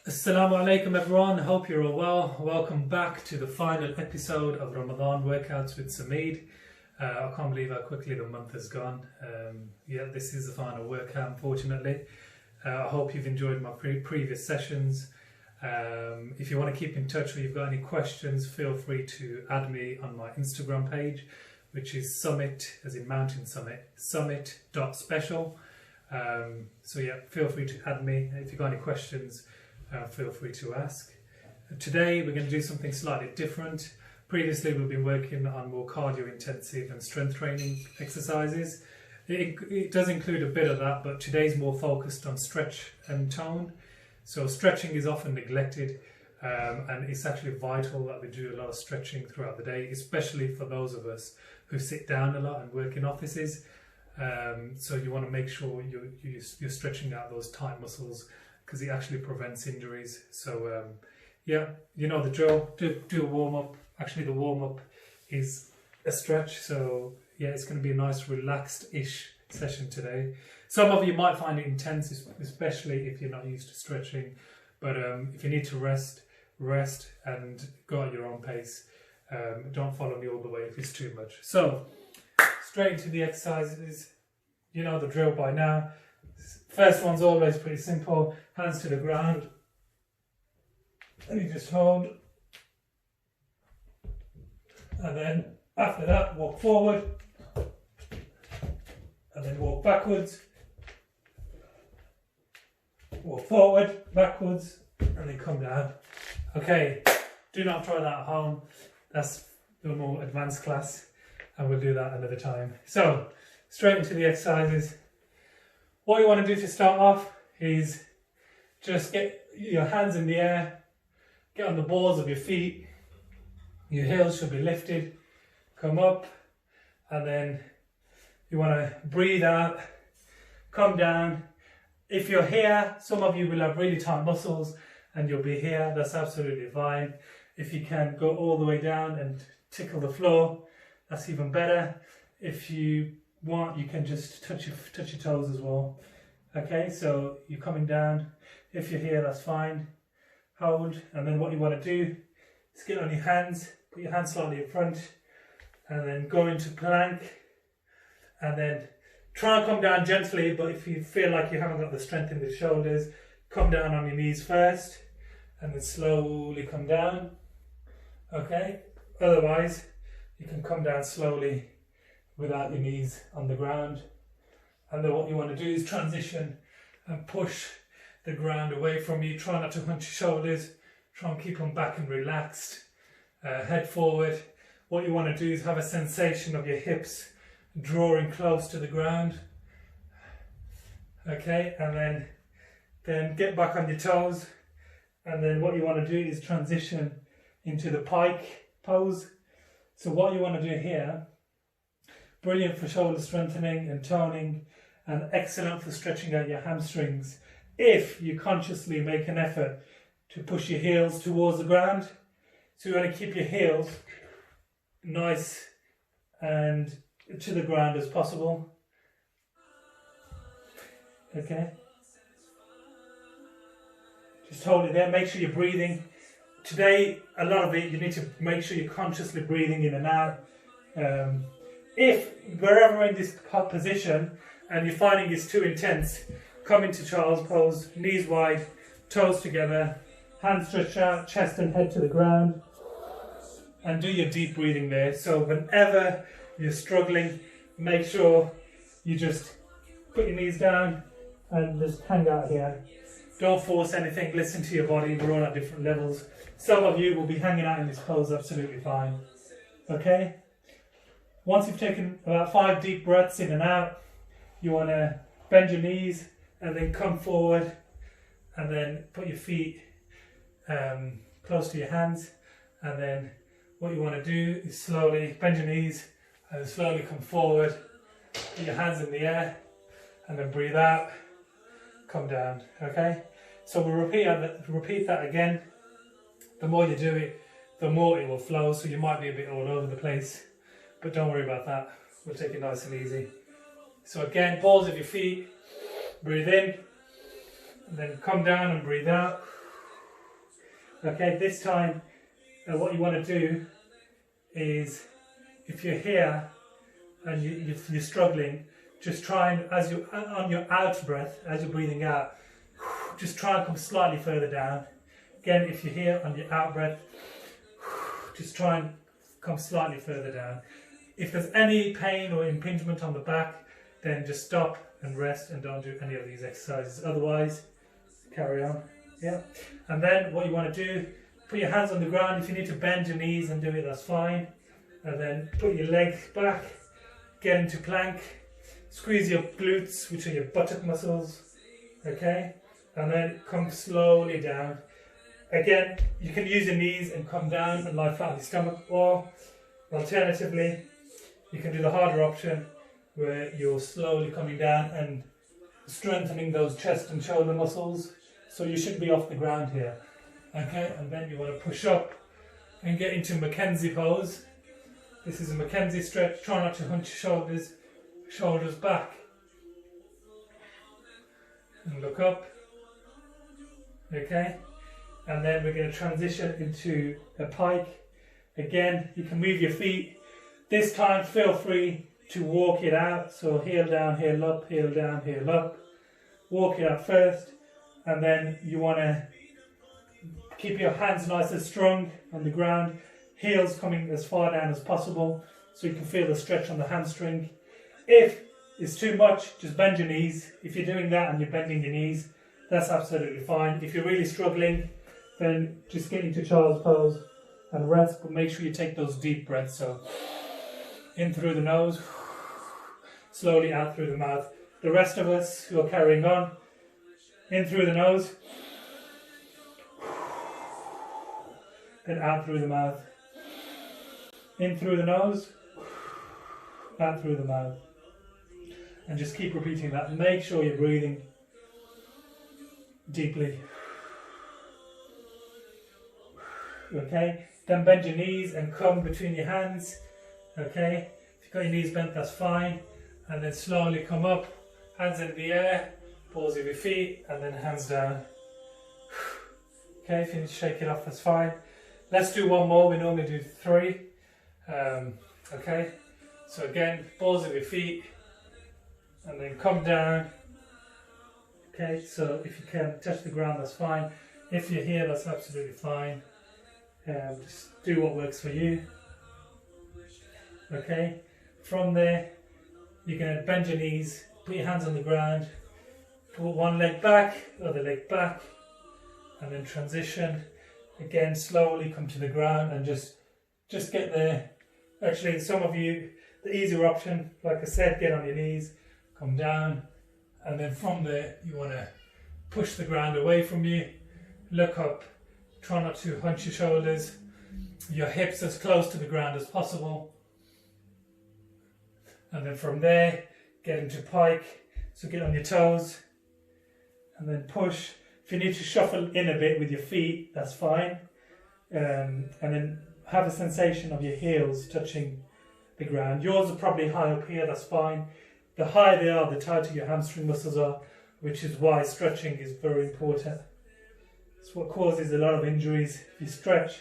Assalamu alaikum everyone, hope you're all well. Welcome back to the final episode of Ramadan Workouts with Sameed. I can't believe how quickly the month has gone. This is the final workout, unfortunately. I hope you've enjoyed my previous sessions. If you want to keep in touch or you've got any questions, feel free to add me on my Instagram page, which is summit, as in mountain summit, summit.special. Feel free to add me. If you've got any questions, feel free to ask. Today we're going to do something slightly different. Previously we've been working on more cardio intensive and strength training exercises. It does include a bit of that, but today's more focused on stretch and tone. So stretching is often neglected, and it's actually vital that we do a lot of stretching throughout the day, especially for those of us who sit down a lot and work in offices. So you want to make sure you're stretching out those tight muscles, because it actually prevents injuries. So you know the drill. Do a warm up. Actually, the warm up is a stretch. So yeah, it's going to be a nice relaxed-ish session today. Some of you might find it intense, especially if you're not used to stretching. But if you need to rest and go at your own pace. Don't follow me all the way if it's too much. So straight into the exercises. You know the drill by now. First one's always pretty simple. Hands to the ground. And you just hold. And then after that, walk forward. And then walk backwards. Walk forward, backwards, and then come down. Okay, do not try that at home. That's the more advanced class, and we'll do that another time. So, straight into the exercises. What you want to do to start off is just get your hands in the air, get on the balls of your feet, your heels should be lifted, come up, and then you want to breathe out, come down. If you're here, some of you will have really tight muscles and you'll be here, that's absolutely fine. If you can go all the way down and tickle the floor, that's even better. If you want, you can just touch your toes as well. Okay, so you're coming down. If you're here, that's fine. Hold, and then what you want to do is get on your hands, put your hands slightly in front, and then go into plank, and then try and come down gently, but if you feel like you haven't got the strength in the shoulders, come down on your knees first, and then slowly come down. Okay, otherwise you can come down slowly without your knees on the ground. And then what you want to do is transition and push the ground away from you. Try not to hunch your shoulders. Try and keep them back and relaxed. Head forward. What you want to do is have a sensation of your hips drawing close to the ground. Okay, and then get back on your toes. And then what you want to do is transition into the Pike Pose. So what you want to do here, brilliant for shoulder strengthening and toning, and excellent for stretching out your hamstrings if you consciously make an effort to push your heels towards the ground. So you want to keep your heels nice and to the ground as possible. Okay. Just hold it there, make sure you're breathing. Today, a lot of it, you need to make sure you're consciously breathing in and out. If wherever in this position and you're finding it's too intense, come into child's pose, knees wide, toes together, hands stretched out, chest and head to the ground, and do your deep breathing there. So whenever you're struggling, make sure you just put your knees down and just hang out here. Don't force anything, listen to your body, we're all at different levels. Some of you will be hanging out in this pose absolutely fine. Okay? Once you've taken about 5 deep breaths in and out, you want to bend your knees and then come forward and then put your feet close to your hands, and then what you want to do is slowly bend your knees and slowly come forward, put your hands in the air and then breathe out, come down. Okay, so we'll repeat that again. The more you do it, the more it will flow, so you might be a bit all over the place, but don't worry about that. We'll take it nice and easy. So again, balls of your feet, breathe in, and then come down and breathe out. Okay, this time what you want to do is, if you're here and you're struggling, just try and, as you on your out breath, as you're breathing out, just try and come slightly further down. Again, if you're here on your out breath, just try and come slightly further down. If there's any pain or impingement on the back, then just stop and rest and don't do any of these exercises. Otherwise, carry on. Yeah. And then what you want to do, put your hands on the ground. If you need to bend your knees and do it, that's fine. And then put your legs back, get into plank, squeeze your glutes, which are your buttock muscles. Okay. And then come slowly down. Again, you can use your knees and come down and lie flat on your stomach, or alternatively, you can do the harder option where you're slowly coming down and strengthening those chest and shoulder muscles. So you should be off the ground here. Okay, and then you want to push up and get into Mackenzie pose. This is a Mackenzie stretch. Try not to hunch your shoulders back. And look up. Okay. And then we're going to transition into a pike. Again, you can move your feet. This time, feel free to walk it out. So heel down, heel up, heel down, heel up. Walk it out first. And then you want to keep your hands nice and strong on the ground. Heels coming as far down as possible so you can feel the stretch on the hamstring. If it's too much, just bend your knees. If you're doing that and you're bending your knees, that's absolutely fine. If you're really struggling, then just get into child's pose and rest, but make sure you take those deep breaths. So in through the nose, slowly out through the mouth. The rest of us who are carrying on, in through the nose, then out through the mouth. In through the nose, out through the mouth. And just keep repeating that. Make sure you're breathing deeply. Okay, then bend your knees and come between your hands. Okay, if you've got your knees bent, that's fine. And then slowly come up, hands in the air, balls of your feet, and then hands down. Okay, if you need to shake it off, that's fine. Let's do one more. We normally do 3. Okay, so again, balls of your feet, and then come down. Okay, so if you can touch the ground, that's fine. If you're here, that's absolutely fine. Just do what works for you. Okay, from there, you're going to bend your knees, put your hands on the ground, put one leg back, other leg back, and then transition. Again, slowly come to the ground and just get there. Actually, some of you, the easier option, like I said, get on your knees, come down, and then from there, you want to push the ground away from you, look up, try not to hunch your shoulders, your hips as close to the ground as possible. And then from there, get into pike, so get on your toes, and then push. If you need to shuffle in a bit with your feet, that's fine. And then have a sensation of your heels touching the ground. Yours are probably high up here, that's fine. The higher they are, the tighter your hamstring muscles are, which is why stretching is very important. It's what causes a lot of injuries. If you stretch,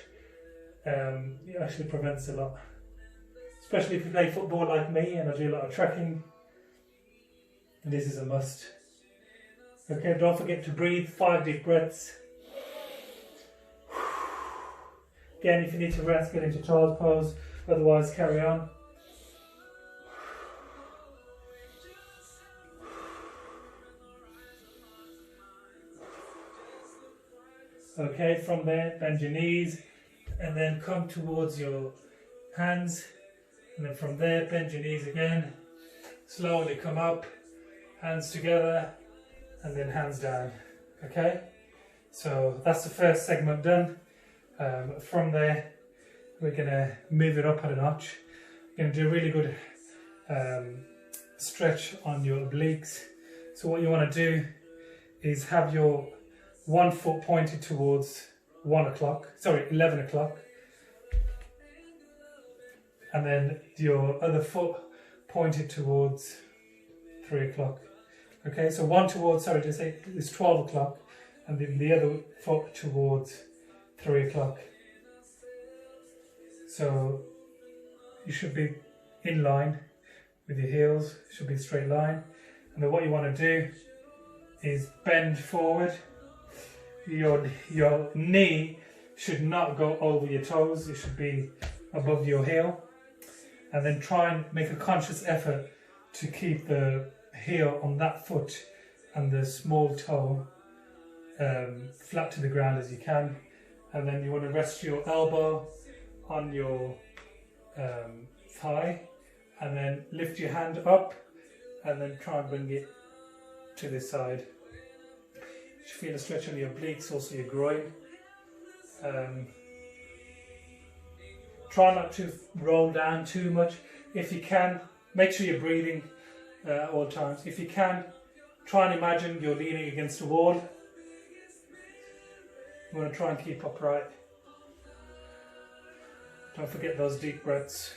it actually prevents a lot. Especially if you play football like me and I do a lot of trekking. And this is a must. Okay, don't forget to breathe 5 deep breaths. Again, if you need to rest, get into child's pose. Otherwise, carry on. Okay, from there, bend your knees and then come towards your hands. And then from there, bend your knees again. Slowly come up, hands together, and then hands down. Okay, so that's the first segment done. From there, we're going to move it up at a notch. We're going to do a really good stretch on your obliques. So what you want to do is have your one foot pointed towards 11 o'clock. And then your other foot pointed towards 3 o'clock. Okay, so one towards, it's 12 o'clock, and then the other foot towards 3 o'clock. So you should be in line with your heels, should be a straight line. And then what you want to do is bend forward. Your knee should not go over your toes, it should be above your heel. And then try and make a conscious effort to keep the heel on that foot and the small toe flat to the ground as you can. And then you want to rest your elbow on your thigh, and then lift your hand up and then try and bring it to this side. You should feel a stretch on your obliques, also your groin. Try not to roll down too much. If you can, make sure you're breathing at all times. If you can, try and imagine you're leaning against a wall. You want to try and keep upright. Don't forget those deep breaths.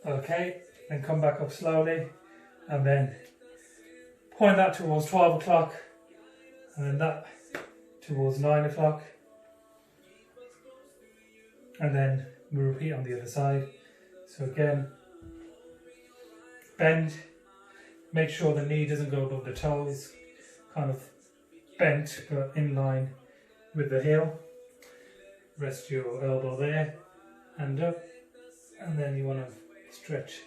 Okay, then come back up slowly and then point that towards 12 o'clock and then that towards 9 o'clock. And then we repeat on the other side. So again, bend, make sure the knee doesn't go above the toes, kind of bent but in line with the heel. Rest your elbow there, hand up, and then you want to stretch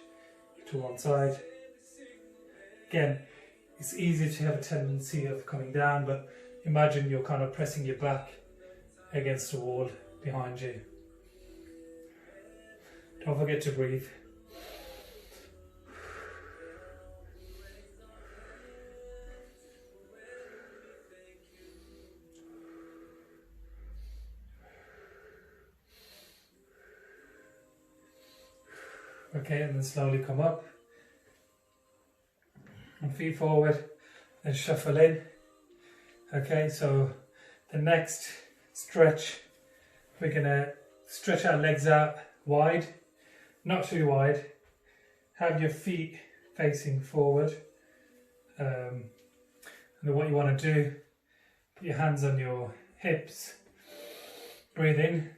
to one side. Again, it's easy to have a tendency of coming down, but imagine you're kind of pressing your back against the wall behind you. Don't forget to breathe. Okay, and then slowly come up and feet forward and shuffle in. Okay, so the next stretch, we're gonna stretch our legs out wide, not too wide. Have your feet facing forward. And then what you want to do, put your hands on your hips, breathe in,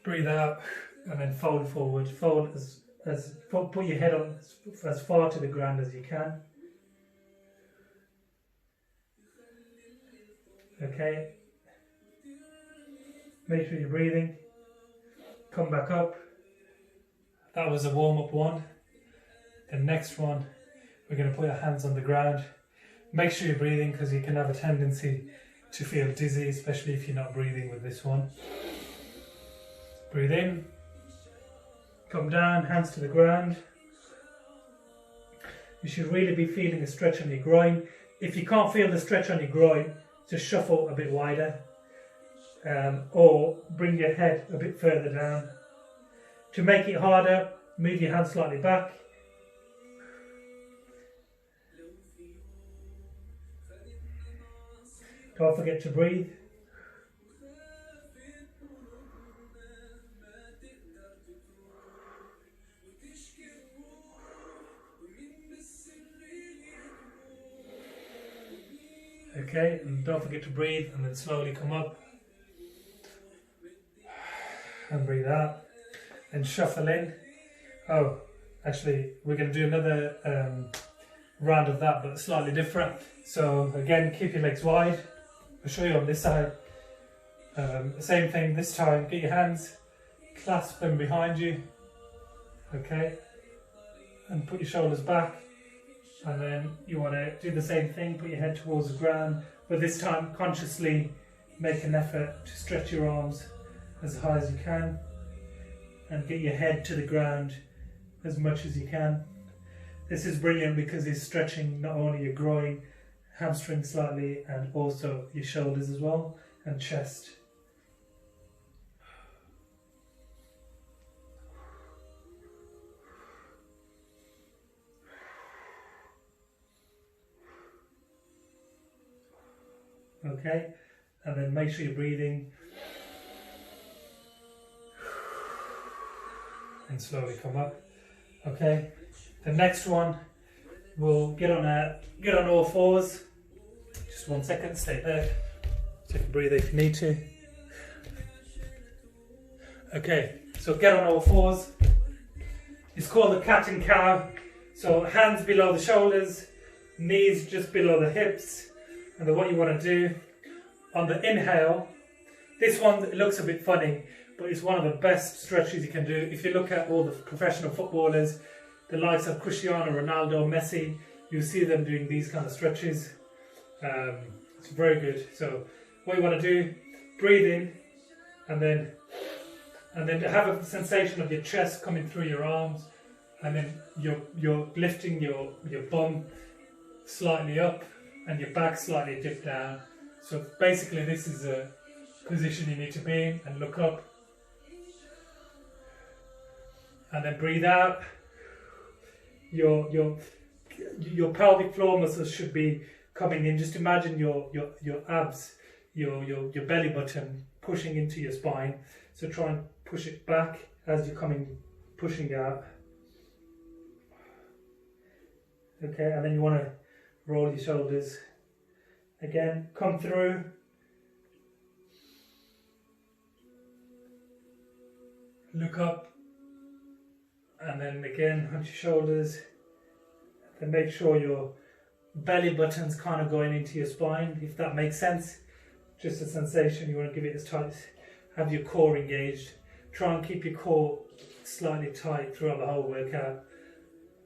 breathe out, and then fold forward. Fold put your head on as far to the ground as you can. Okay. Make sure you're breathing. Come back up. That was a warm-up one. The next one, we're going to put our hands on the ground. Make sure you're breathing because you can have a tendency to feel dizzy, especially if you're not breathing with this one. Breathe in. Come down, hands to the ground. You should really be feeling a stretch on your groin. If you can't feel the stretch on your groin, just shuffle a bit wider. Or bring your head a bit further down. To make it harder, move your hand slightly back. Don't forget to breathe. Okay, and don't forget to breathe and then slowly come up. And breathe out. And shuffle in. Oh, actually, we're going to do another round of that, but slightly different. So again, keep your legs wide. I'll show you on this side. Same thing this time. Get your hands, clasp them behind you. Okay, and put your shoulders back. And then you want to do the same thing. Put your head towards the ground, but this time consciously make an effort to stretch your arms as high as you can. And get your head to the ground as much as you can. This is brilliant because it's stretching not only your groin, hamstring slightly, and also your shoulders as well, and chest. Okay, and then make sure you're breathing. and slowly come up. Okay. The next one, we'll get on all fours. Just 1 second, stay there. Take a breather if you need to. Okay, so get on all fours. It's called the cat and cow. So hands below the shoulders, knees just below the hips. And then what you want to do on the inhale, this one looks a bit funny, but it's one of the best stretches you can do. If you look at all the professional footballers, the likes of Cristiano Ronaldo, Messi, you see them doing these kind of stretches. It's very good. So what you want to do, breathe in, and then have a sensation of your chest coming through your arms, and then you're lifting your bum slightly up and your back slightly dipped down. So basically this is a position you need to be in, and look up. And then breathe out. Your pelvic floor muscles should be coming in. Just imagine your abs, your belly button pushing into your spine. So try and push it back as you're pushing out. Okay, and then you want to roll your shoulders. Again, come through. Look up. And then again, hunch your shoulders. Then make sure your belly button's kind of going into your spine, if that makes sense. Just a sensation, you want to give it as tight. Have your core engaged. Try and keep your core slightly tight throughout the whole workout.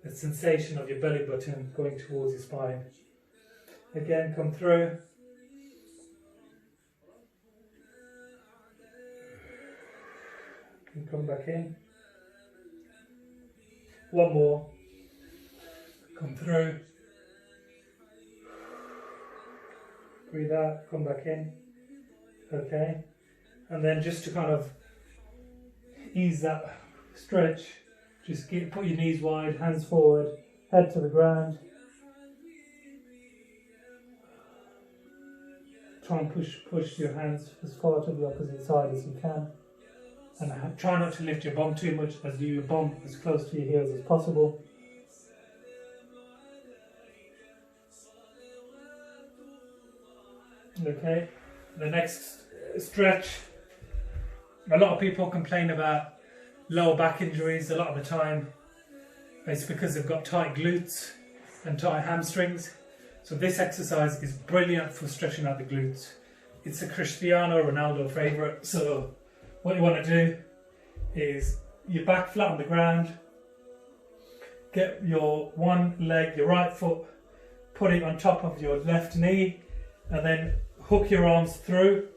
The sensation of your belly button going towards your spine. Again, come through. And come back in. One more. Come through. Breathe out, come back in. Okay. And then just to kind of ease that stretch, just put your knees wide, hands forward, head to the ground. Try and push your hands as far to the opposite side as you can. And try not to lift your bum too much, as your bum as close to your heels as possible. Okay, the next stretch. A lot of people complain about lower back injuries a lot of the time. It's because they've got tight glutes and tight hamstrings. So this exercise is brilliant for stretching out the glutes. It's a Cristiano Ronaldo favourite. So what you want to do is your back flat on the ground, get your one leg, your right foot, put it on top of your left knee, and then hook your arms through,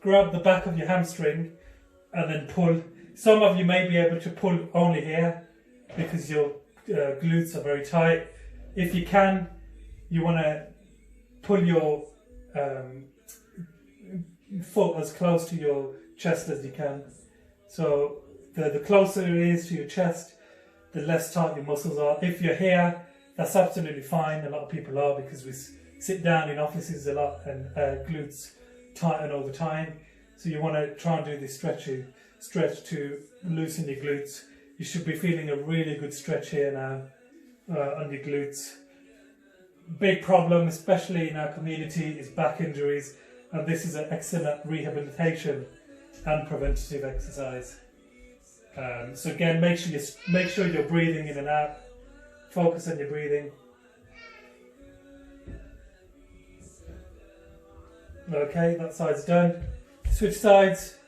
grab the back of your hamstring, and then pull. Some of you may be able to pull only here because your glutes are very tight. If you can, you want to pull your foot as close to your chest as you can. So the closer it is to your chest, the less tight your muscles are. If you're here, that's absolutely fine. A lot of people are, because we sit down in offices a lot and glutes tighten over time. So you want to try and do this stretch to loosen your glutes. You should be feeling a really good stretch here now on your glutes. Big problem, especially in our community, is back injuries, and this is an excellent rehabilitation and preventative exercise. So again, make sure you're breathing in and out. Focus on your breathing. Okay, that side's done. Switch sides.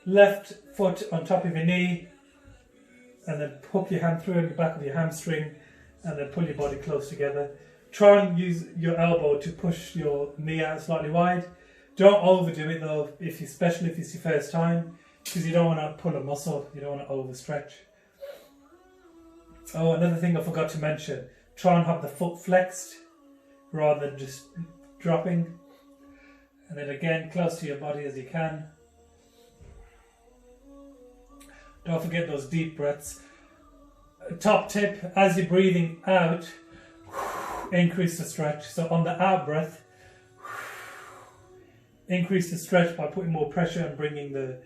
Left foot on top of your knee, and then hook your hand through in the back of your hamstring, and then pull your body close together. Try and use your elbow to push your knee out slightly wide. Don't overdo it though, especially if it's your first time, because you don't want to pull a muscle, you don't want to overstretch. Oh, another thing I forgot to mention, try and have the foot flexed rather than just dropping. And then again, close to your body as you can. Don't forget those deep breaths. Top tip, as you're breathing out, increase the stretch. So on the out breath, increase the stretch by putting more pressure and bringing the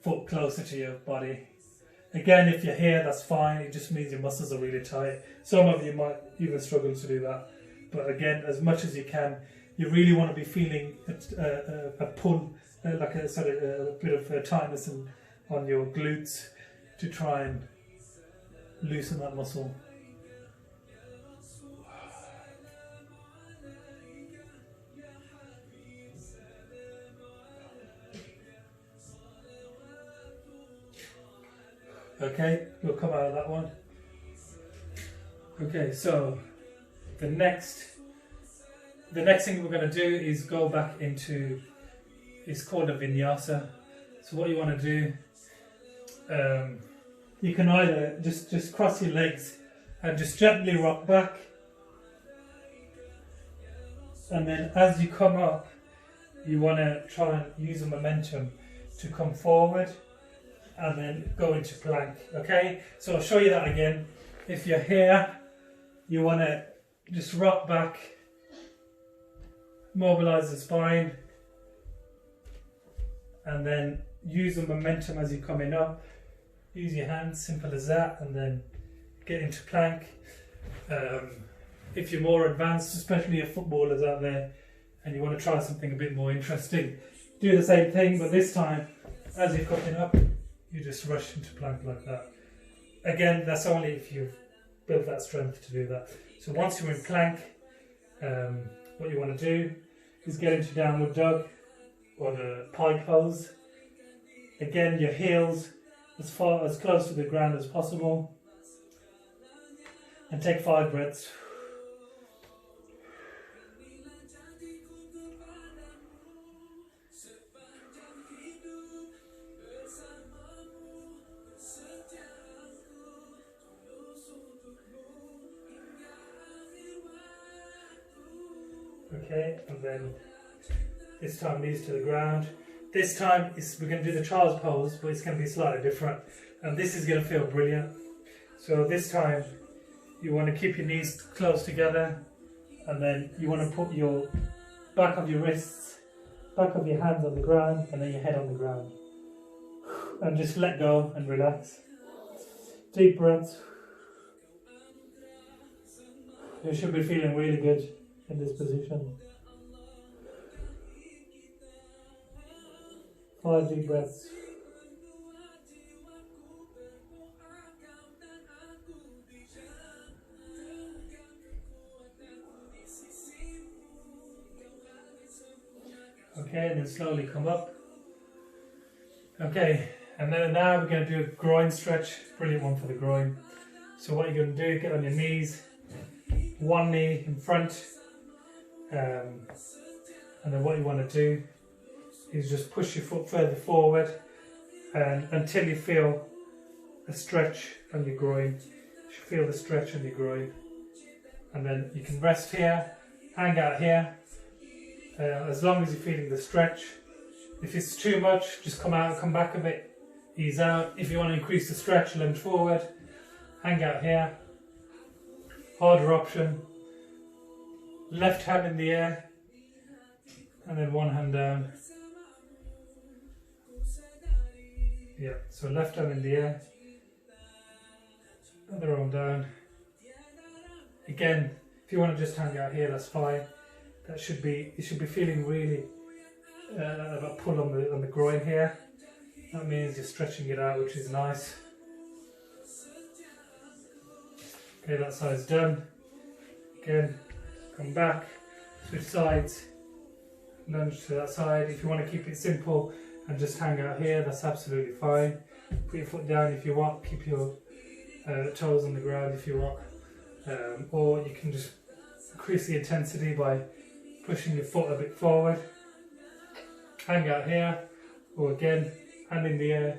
foot closer to your body. Again, if you're here, that's fine. It just means your muscles are really tight. Some of you might even struggle to do that. But again, as much as you can, you really want to be feeling a pull, like a sort of a bit of tightness on your glutes to try and loosen that muscle. Okay, we'll come out of that one. Okay, so the next thing we're going to do is go back into, it's called a vinyasa. So what you want to do, you can either just cross your legs and just gently rock back, and then as you come up, you want to try and use the momentum to come forward and then go into plank. Okay, so I'll show you that again. If you're here, you want to just rock back, mobilize the spine, and then use the momentum as you're coming up. Use your hands, simple as that, and then get into plank. If you're more advanced, especially your footballers out there, and you want to try something a bit more interesting, do the same thing, but this time, as you're coming up, you just rush into plank like that. Again, that's only if you've built that strength to do that. So once you're in plank, what you want to do is get into downward dog or the pike pose. Again, your heels as close to the ground as possible, and take 5 breaths. Okay, and then this time knees to the ground. This time we're going to do the child's pose, but it's going to be slightly different, and this is going to feel brilliant. So this time you want to keep your knees close together, and then you want to put your back of your wrists, back of your hands on the ground, and then your head on the ground, and just let go and relax. Deep breaths. You should be feeling really good in this position. 5 deep breaths. Okay, and then slowly come up. Okay, and then now we're going to do a groin stretch. Brilliant one for the groin. So what you're going to do, get on your knees, one knee in front, and then what you want to do is just push your foot further forward and until you feel a stretch on your groin. You should feel the stretch on your groin, and then you can rest here, hang out here, as long as you're feeling the stretch. If it's too much, just come out and come back a bit, ease out. If you want to increase the stretch, lunge forward, hang out here. Harder option, left hand in the air, and then one hand down. Yeah, so left hand in the air, other arm down. Again, if you want to just hang out here, that's fine. You should be feeling really a pull on the groin here. That means you're stretching it out, which is nice. Okay, that side's done. Again, come back, switch sides, lunge to that side. If you want to keep it simple and just hang out here, that's absolutely fine. Put your foot down if you want, keep your toes on the ground if you want, or you can just increase the intensity by pushing your foot a bit forward. Hang out here, or again, hand in the air.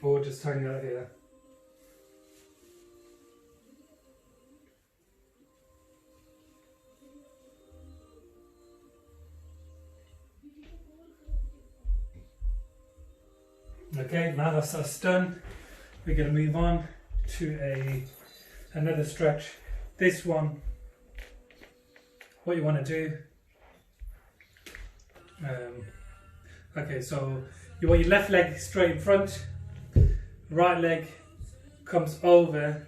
Or just hang out here. Okay, now that's us done. We're going to move on to another stretch. This one, what you want to do Okay, so you want your left leg straight in front, right leg comes over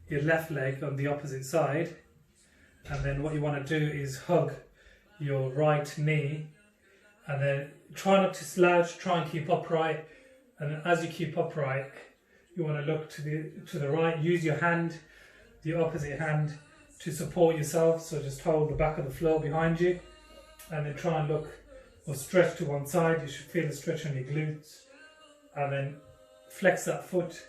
your left leg on the opposite side, and then what you want to do is hug your right knee, and then try not to slouch, try and keep upright, and then as you keep upright you want to look to the right, use your hand, the opposite hand, to support yourself, so just hold the back of the floor behind you, and then try and look or stretch to one side. You should feel the stretch on your glutes, and then flex that foot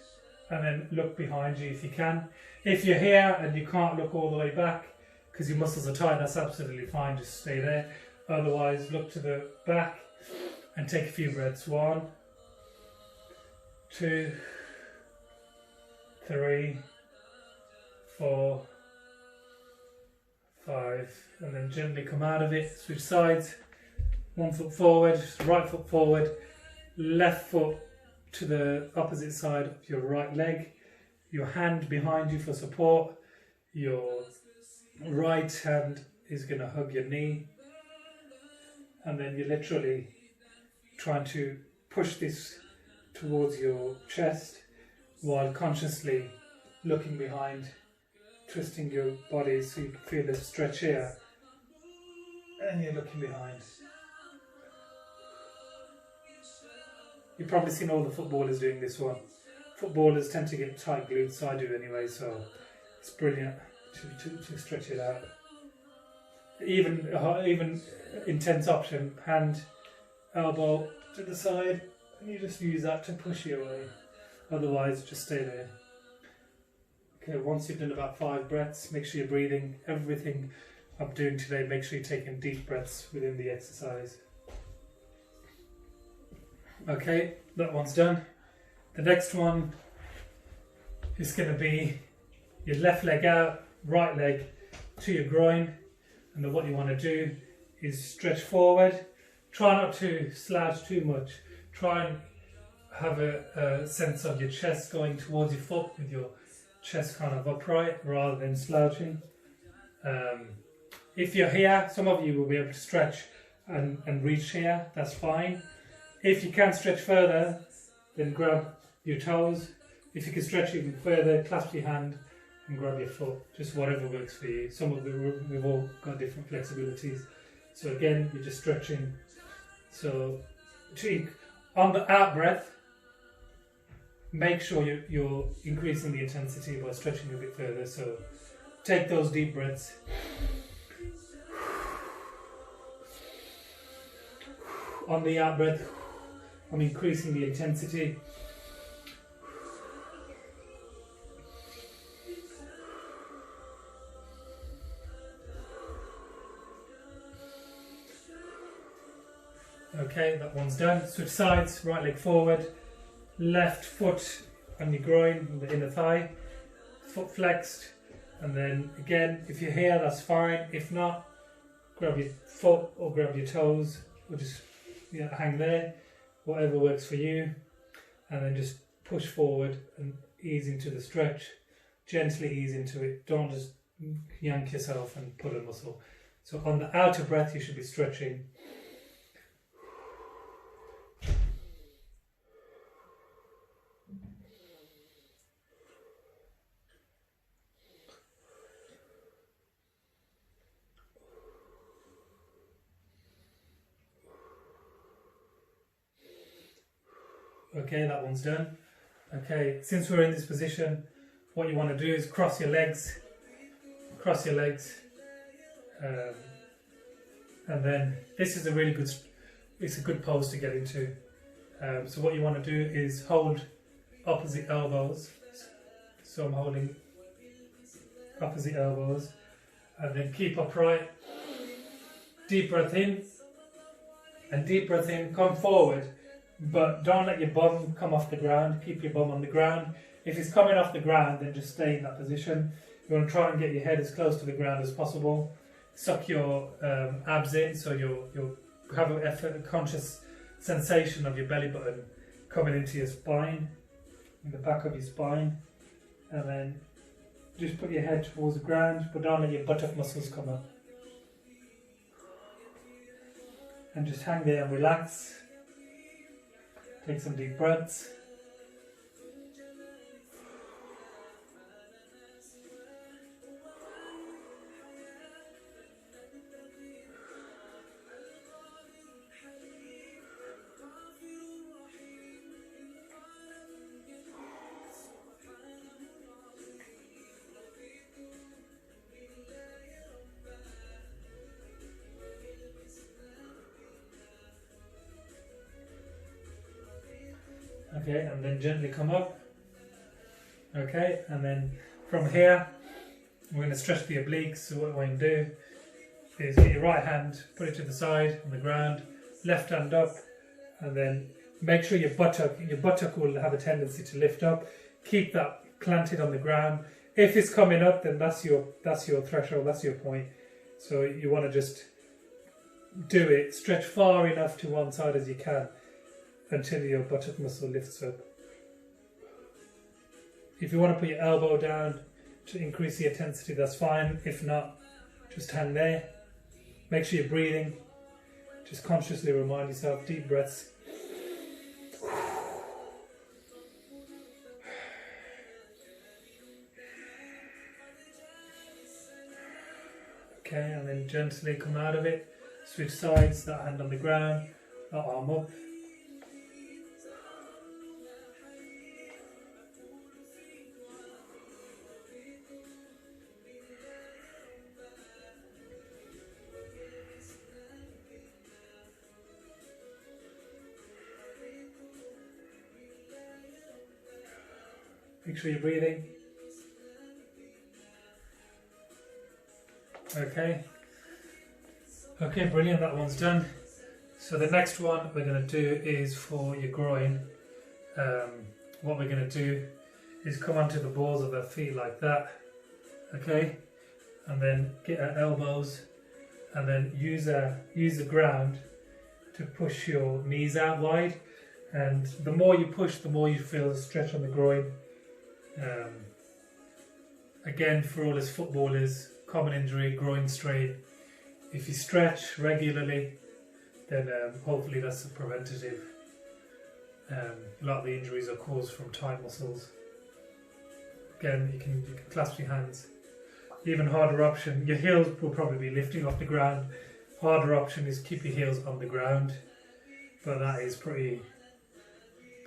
and then look behind you if you can. If you're here and you can't look all the way back because your muscles are tight, that's absolutely fine, just stay there. Otherwise, look to the back and take a few breaths. 1, 2, 3, 4, 5, and then gently come out of it. Switch sides. 1 foot forward, right foot forward, left foot to the opposite side of your right leg, your hand behind you for support, your right hand is going to hug your knee, and then you're literally trying to push this towards your chest while consciously looking behind, twisting your body so you can feel the stretch here, and you're looking behind. You've probably seen all the footballers doing this one. Footballers tend to get tight glutes, so I do anyway, so it's brilliant to stretch it out. Even intense option, hand, elbow to the side, and you just use that to push you away. Otherwise, just stay there. Okay, once you've done about 5 breaths, make sure you're breathing. Everything I'm doing today, make sure you're taking deep breaths within the exercise. Okay, that one's done. The next one is going to be your left leg out, right leg to your groin, and then what you want to do is stretch forward. Try not to slouch too much. Try and have a sense of your chest going towards your foot with your chest kind of upright rather than slouching. If you're here, some of you will be able to stretch and reach here, that's fine. If you can't stretch further, then grab your toes. If you can stretch even further, clasp your hand and grab your foot, just whatever works for you. We've all got different flexibilities. So again, you're just stretching. So on the out breath, make sure you're increasing the intensity by stretching a bit further. So take those deep breaths. On the out breath, I'm increasing the intensity. Okay, that one's done. Switch sides, right leg forward, left foot on your groin, the inner thigh, foot flexed, and then again, if you're here, that's fine. If not, grab your foot or grab your toes, or just hang there, whatever works for you, and then just push forward and ease into the stretch. Gently ease into it. Don't just yank yourself and pull a muscle. So on the outer breath, you should be stretching. Okay, that one's done. Okay, since we're in this position, what you want to do is cross your legs, and then this is it's a good pose to get into. So what you want to do is hold opposite elbows. So I'm holding opposite elbows, and then keep upright. Deep breath in, and deep breath in, come forward. But don't let your bum come off the ground. Keep your bum on the ground. If it's coming off the ground, then just stay in that position. You want to try and get your head as close to the ground as possible. Suck your abs in, so you'll have a conscious sensation of your belly button coming into your spine, in the back of your spine, and then just put your head towards the ground, but don't let your buttock muscles come up. And just hang there and relax. Take some deep breaths. Okay, and then gently come up. Okay, and then from here, we're going to stretch the obliques. So what we're going to do is get your right hand, put it to the side on the ground, left hand up, and then make sure your buttock will have a tendency to lift up. Keep that planted on the ground. If it's coming up, then that's your threshold, that's your point. So you want to just do it, stretch far enough to one side as you can, until your buttock muscle lifts up. If you want to put your elbow down to increase the intensity, that's fine. If not, just hang there. Make sure you're breathing. Just consciously remind yourself, deep breaths. Okay, and then gently come out of it. Switch sides, that hand on the ground, that arm up. Make sure you're breathing. Okay, brilliant, that one's done. So the next one we're going to do is for your groin. What we're going to do is come onto the balls of our feet like that, okay? And then get our elbows and then use the ground to push your knees out wide. And the more you push, the more you feel the stretch on the groin. Again, for all us footballers, common injury, groin strain. If you stretch regularly, then hopefully that's a preventative. A lot of the injuries are caused from tight muscles. Again, you can clasp your hands. Even harder option, your heels will probably be lifting off the ground. Harder option is keep your heels on the ground, but that is pretty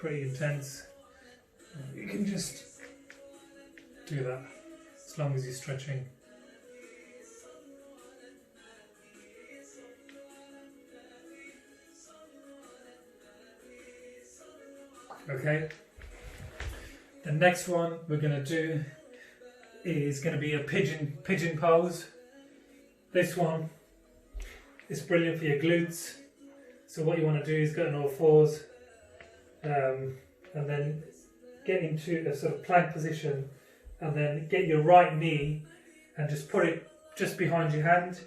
intense. You can just do that as long as you're stretching. Okay, the next one we're going to do is going to be a pigeon pose. This one is brilliant for your glutes. So what you want to do is get on all fours and then get into a sort of plank position, and then get your right knee and just put it just behind your hand,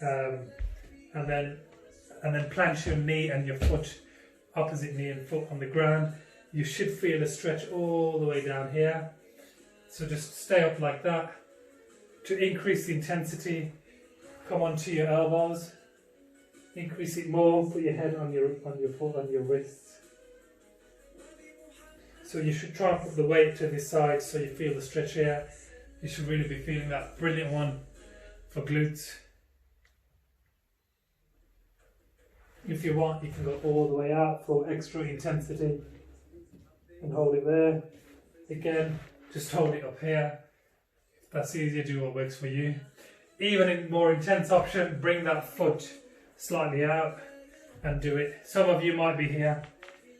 and then plant your knee and your foot, opposite knee and foot on the ground. You should feel a stretch all the way down here. So just stay up like that. To increase the intensity, come onto your elbows, increase it more, put your head on your foot, on your wrists. So you should try and put the weight to this side so you feel the stretch here. You should really be feeling that. Brilliant one for glutes. If you want, you can go all the way out for extra intensity and hold it there. Again, just hold it up here. If that's easier, do what works for you. Even in more intense option, bring that foot slightly out and do it. Some of you might be here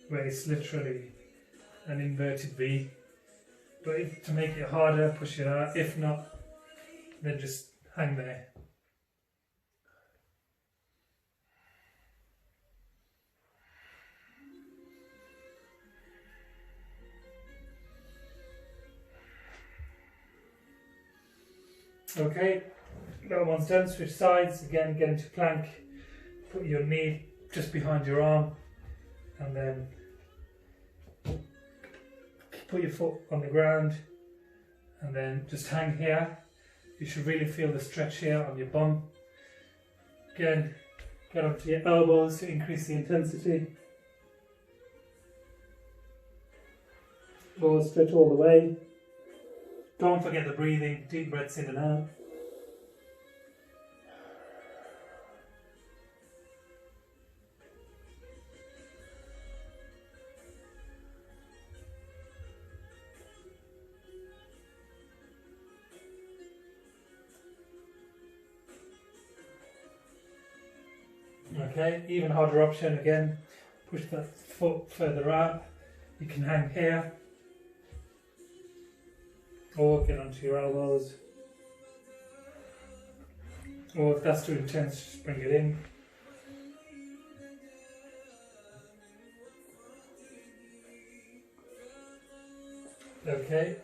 where it's literally an inverted V. But to make it harder, push it out. If not, then just hang there. Okay, that one's done. Switch sides. Again, get into plank. Put your knee just behind your arm, and then put your foot on the ground, and then just hang here. You should really feel the stretch here on your bum. Again, Get onto your elbows to increase the intensity. Forward stretch all the way. Don't forget the breathing, deep breaths in and out. Okay, even harder option again. Push that foot further out. You can hang here. Or get onto your elbows. Or if that's too intense, just bring it in. Okay.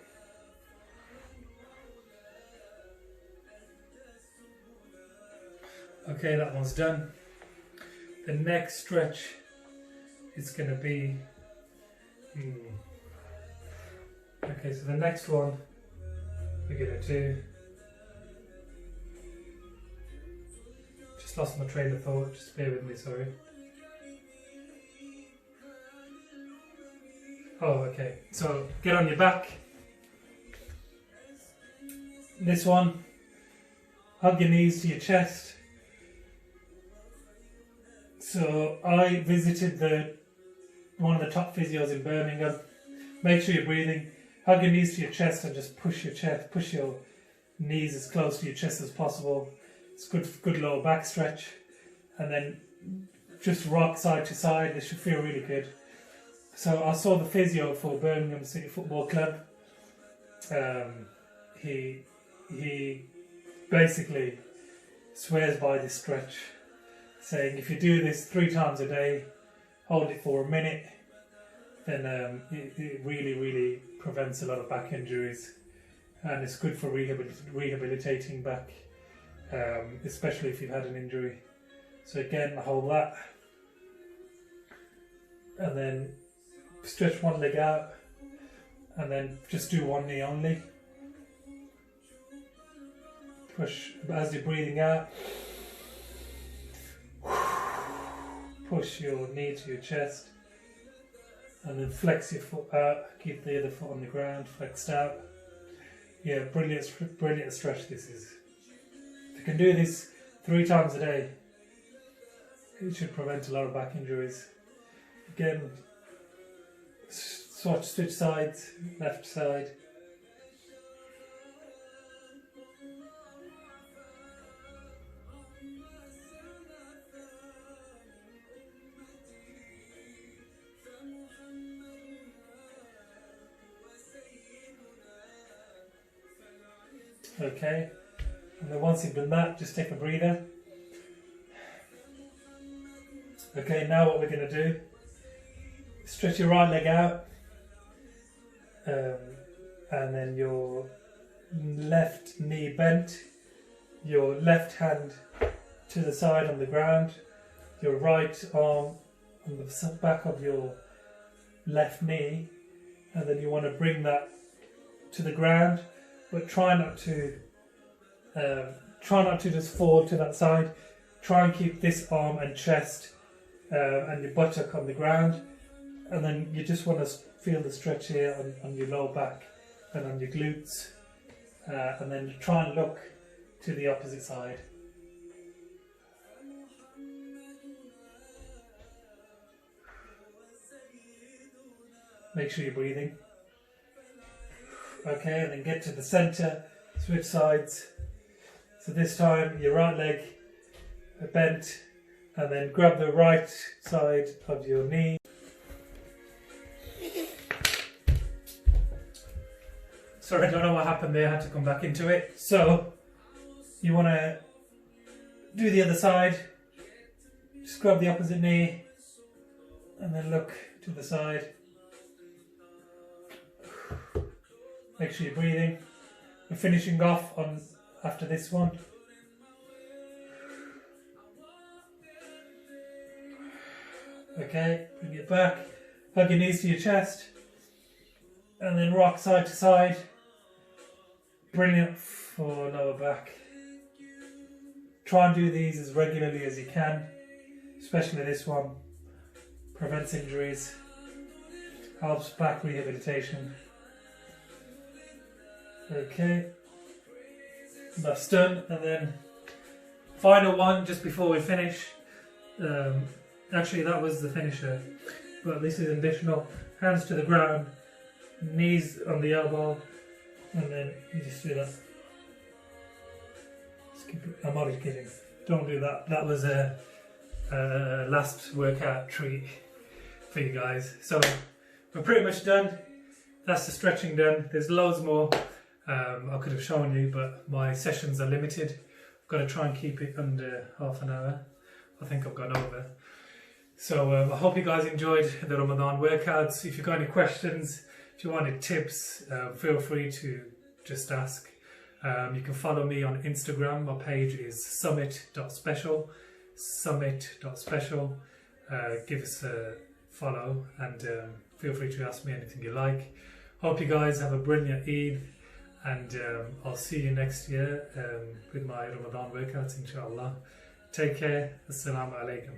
Okay, that one's done. The next stretch is going to be... Okay, so the next one we're going to do... Just lost my train of thought, just bear with me, sorry. Oh, okay. So, get on your back. This one, hug your knees to your chest. So I visited one of the top physios in Birmingham. Make sure you're breathing. Hug your knees to your chest and just push your knees as close to your chest as possible. It's good lower back stretch. And then just rock side to side. This should feel really good. So I saw the physio for Birmingham City Football Club. He basically swears by this stretch, saying if you do this 3 times a day, hold it for a minute, then it really prevents a lot of back injuries, and it's good for rehabilitating back, especially if you've had an injury. So again, hold that, and then stretch one leg out, and then just do one knee only. Push as you're breathing out. Push your knee to your chest, and then flex your foot out. Keep the other foot on the ground, flexed out. Yeah, brilliant stretch this is. If you can do this 3 times a day, it should prevent a lot of back injuries. Again, switch sides, left side. Okay, and then once you've done that, just take a breather. Okay, now what we're going to do, stretch your right leg out, and then your left knee bent, your left hand to the side on the ground, your right arm on the back of your left knee, and then you want to bring that to the ground. But try not to just fall to that side. Try and keep this arm and chest and your buttock on the ground, and then you just want to feel the stretch here on your lower back and on your glutes, and then try and look to the opposite side. Make sure you're breathing. Okay, and then get to the centre, switch sides. So this time your right leg bent, and then grab the right side of your knee. Sorry, I don't know what happened there, I had to come back into it. So, you want to do the other side, just grab the opposite knee, and then look to the side. Make sure you're breathing. We're finishing off on after this one. Okay, bring it back. Hug your knees to your chest. And then rock side to side. Brilliant for lower back. Try and do these as regularly as you can. especially this one. Prevents injuries, helps back rehabilitation. Okay, that's done, and then final one just before we finish. Actually, that was the finisher, but this is additional. Hands to the ground, knees on the elbow, and then you just do that. Skip it. I'm always kidding. Don't do that. That was a last workout treat for you guys. So we're pretty much done. That's the stretching done. There's loads more I could have shown you, but my sessions are limited. I've got to try and keep it under half an hour. I think I've gone over. So I hope you guys enjoyed the Ramadan workouts. If you've got any questions, if you wanted tips, feel free to just ask. You can follow me on Instagram. My page is summit.special. Summit.special. Give us a follow and feel free to ask me anything you like. Hope you guys have a brilliant Eid, and I'll see you next year with my Ramadan workouts, inshallah. Take care. Assalamu alaikum.